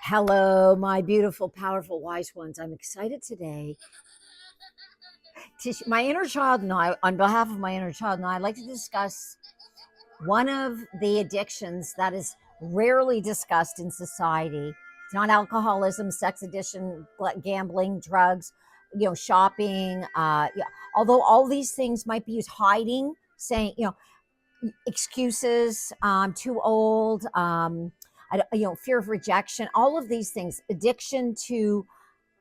Hello, my beautiful, powerful, wise ones. I'm excited today my inner child and I, on behalf of my inner child and I, I'd like to discuss one of the addictions that is rarely discussed in society. It's not alcoholism, sex addiction, gambling, drugs, shopping. Yeah. Although all these things might be used hiding, saying, excuses, too old, fear of rejection, all of these things, addiction to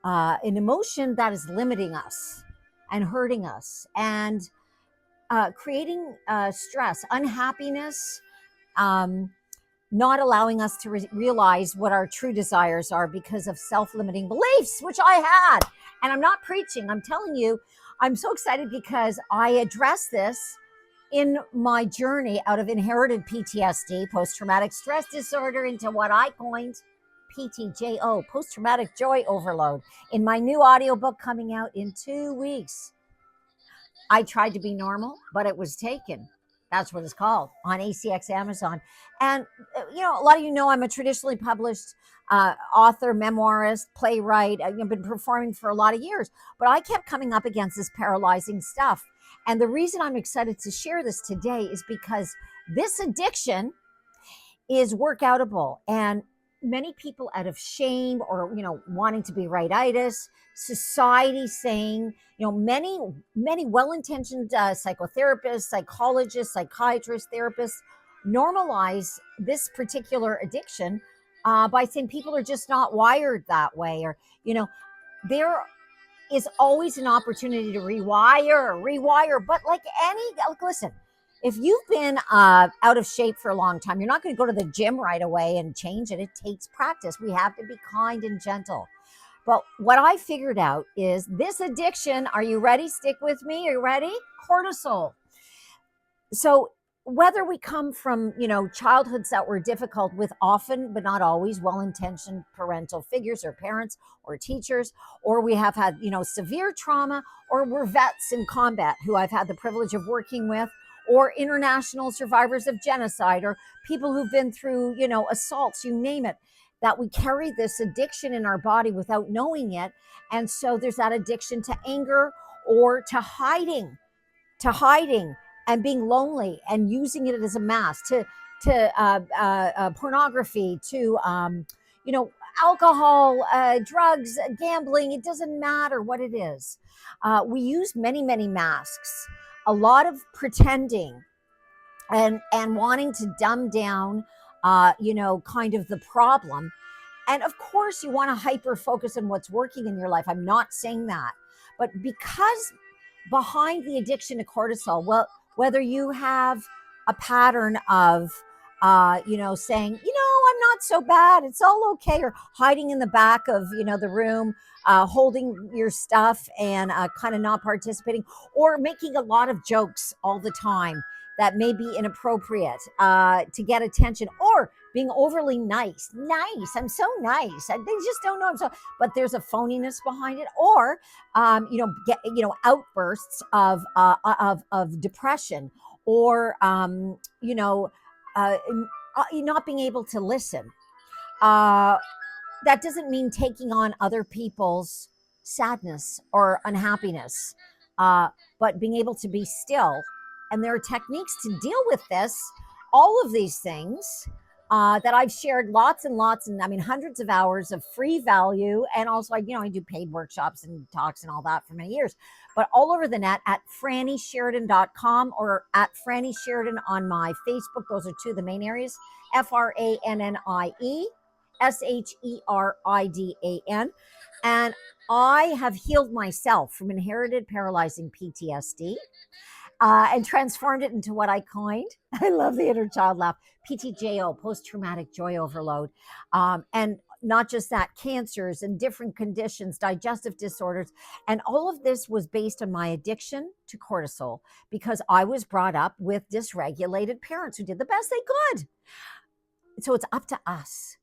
an emotion that is limiting us and hurting us and creating stress, unhappiness, um, not allowing us to realize what our true desires are because of self limiting beliefs, which I had. And I'm not preaching, I'm telling you, I'm so excited because I address this in my journey out of inherited PTSD, post traumatic stress disorder, into what I coined PTJO, post traumatic joy overload, in my new audiobook coming out in 2 weeks. I tried to be normal, but it was taken. That's what it's called on ACX Amazon. And, a lot of you know I'm a traditionally published author, memoirist, playwright. I've been performing for a lot of years, but I kept coming up against this paralyzing stuff. And the reason I'm excited to share this today is because this addiction is workoutable. And many people, out of shame or wanting to be rightitis, society saying, many well-intentioned psychotherapists, psychologists, psychiatrists, therapists normalize this particular addiction by saying people are just not wired that way, or there is always an opportunity to rewire. But listen, if you've been out of shape for a long time, you're not going to go to the gym right away and change it. It takes practice. We have to be kind and gentle. But what I figured out is this addiction, are you ready? Stick with me. Are you ready? Cortisol. So whether we come from, childhoods that were difficult with often, but not always, well-intentioned parental figures or parents or teachers, or we have had, severe trauma, or we're vets in combat who I've had the privilege of working with, or international survivors of genocide, or people who've been through, assaults, you name it, that we carry this addiction in our body without knowing it. And so there's that addiction to anger or to hiding and being lonely and using it as a mask, to pornography, to alcohol, drugs, gambling. It doesn't matter what it is. We use many masks, a lot of pretending, and wanting to dumb down kind of the problem. And of course you want to hyper focus on what's working in your life. I'm not saying that. But because behind the addiction to cortisol, well, whether you have a pattern of saying, I'm not so bad, it's all okay, or hiding in the back of the room, holding your stuff and kind of not participating, or making a lot of jokes all the time that may be inappropriate to get attention, or being overly nice. I'm so nice. They just don't know I'm so. But there's a phoniness behind it, or outbursts of depression, or not being able to listen. That doesn't mean taking on other people's sadness or unhappiness, but being able to be still. And there are techniques to deal with this, all of these things that I've shared lots and lots, and hundreds of hours of free value. And also, I do paid workshops and talks and all that for many years, but all over the net at frannysheridan.com or at Franny Sheridan on my Facebook. Those are two of the main areas. FRANNIE SHERIDAN. And I have healed myself from inherited paralyzing PTSD and transformed it into what I coined. I love the inner child laugh. PTJO, post traumatic joy overload. And not just that, cancers and different conditions, digestive disorders. And all of this was based on my addiction to cortisol, because I was brought up with dysregulated parents who did the best they could. So it's up to us,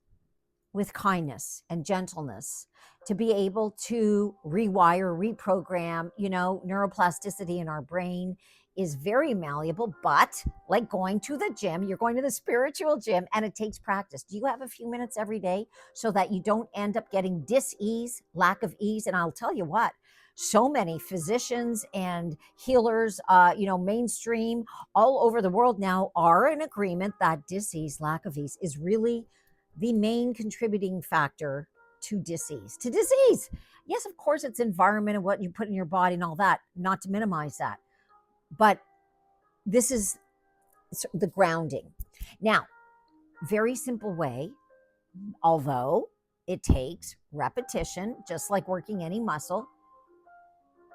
with kindness and gentleness, to be able to rewire, reprogram, neuroplasticity in our brain, is very malleable, but like going to the gym, you're going to the spiritual gym, and it takes practice. Do you have a few minutes every day so that you don't end up getting dis-ease, lack of ease? And I'll tell you what, so many physicians and healers, mainstream all over the world now are in agreement that dis-ease, lack of ease, is really the main contributing factor to disease. Yes, of course, it's environment and what you put in your body and all that, not to minimize that. But this is the grounding. Now, very simple way, although it takes repetition, just like working any muscle.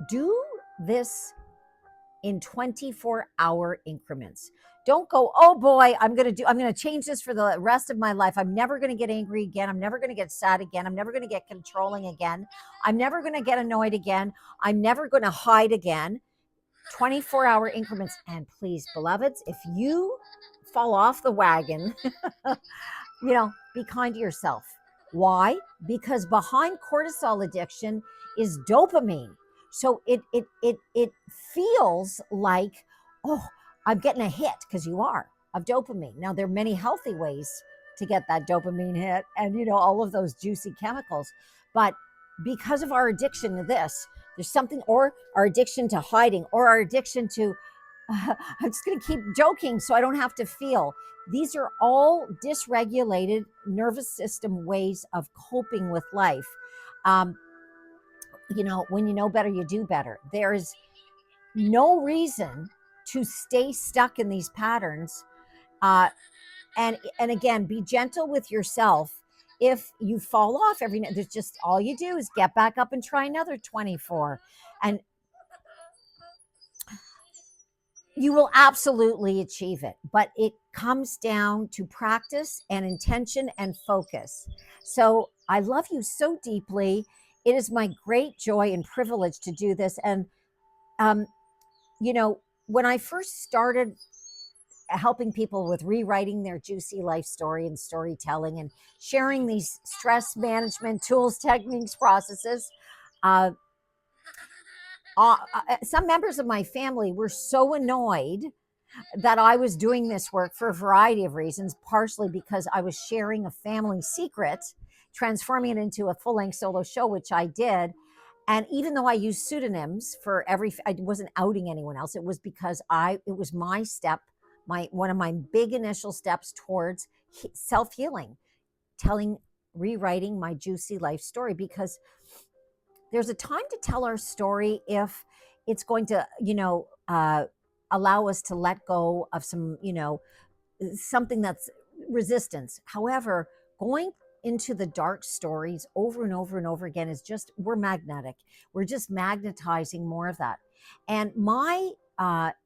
Do this in 24-hour increments. Don't go, oh boy, I'm going to change this for the rest of my life. I'm never going to get angry again. I'm never going to get sad again. I'm never going to get controlling again. I'm never going to get annoyed again. I'm never going to hide again. 24-hour increments. And please, beloveds, if you fall off the wagon, be kind to yourself. Why? Because behind cortisol addiction is dopamine. So it feels like, oh, I'm getting a hit, because you are, of dopamine. Now, there are many healthy ways to get that dopamine hit and, all of those juicy chemicals. But because of our addiction to this, there's something, or our addiction to hiding, or our addiction to, I'm just going to keep joking so I don't have to feel. These are all dysregulated nervous system ways of coping with life. When you know better, you do better. There is no reason to stay stuck in these patterns. And again, be gentle with yourself. If you fall off every night, there's just, all you do is get back up and try another 24. And you will absolutely achieve it. But it comes down to practice and intention and focus. So I love you so deeply. It is my great joy and privilege to do this. And, when I first started helping people with rewriting their juicy life story and storytelling and sharing these stress management tools, techniques, processes, some members of my family were so annoyed that I was doing this work for a variety of reasons, partially because I was sharing a family secret, transforming it into a full-length solo show, which I did. And even though I used pseudonyms for I wasn't outing anyone else. It was because it was my step, one of my big initial steps towards self-healing, rewriting my juicy life story, because there's a time to tell our story if it's going to, allow us to let go of some, something that's resistance. However, going into the dark stories over and over and over again is just, we're magnetic. We're just magnetizing more of that. And my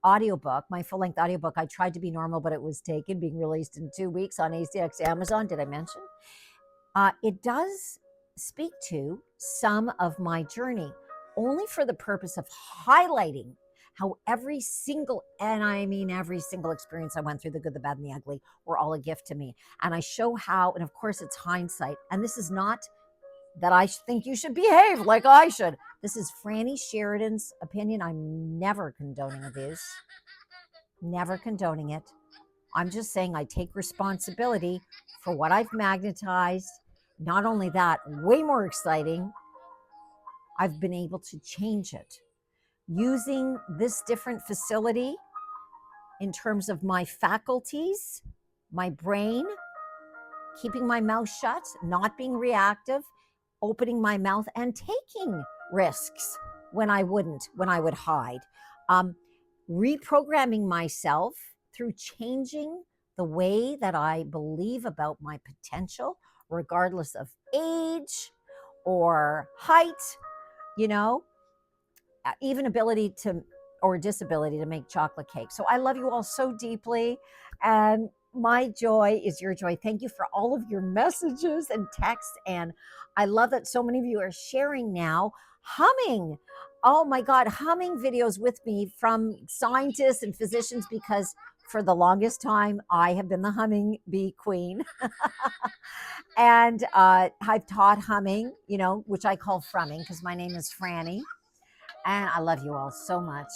audiobook, my full-length audiobook, I Tried to Be Normal, but it was taken, being released in 2 weeks on ACX Amazon. Did I mention? It does speak to some of my journey, only for the purpose of highlighting how every single experience I went through, the good, the bad, and the ugly, were all a gift to me. And I show how, and of course it's hindsight, and this is not that I think you should behave like I should. This is Franny Sheridan's opinion. I'm never condoning abuse, never condoning it. I'm just saying I take responsibility for what I've magnetized. Not only that, way more exciting, I've been able to change it using this different facility in terms of my faculties, my brain, keeping my mouth shut, not being reactive, opening my mouth and taking risks when I would hide, reprogramming myself through changing the way that I believe about my potential, regardless of age or height, even ability to, or disability to make chocolate cake. So I love you all so deeply, and my joy is your joy. Thank you for all of your messages and texts. And I love that so many of you are sharing now, humming. Oh my God, humming videos with me from scientists and physicians, because for the longest time, I have been the humming bee queen. And I've taught humming, which I call frumming, because my name is Franny. And I love you all so much.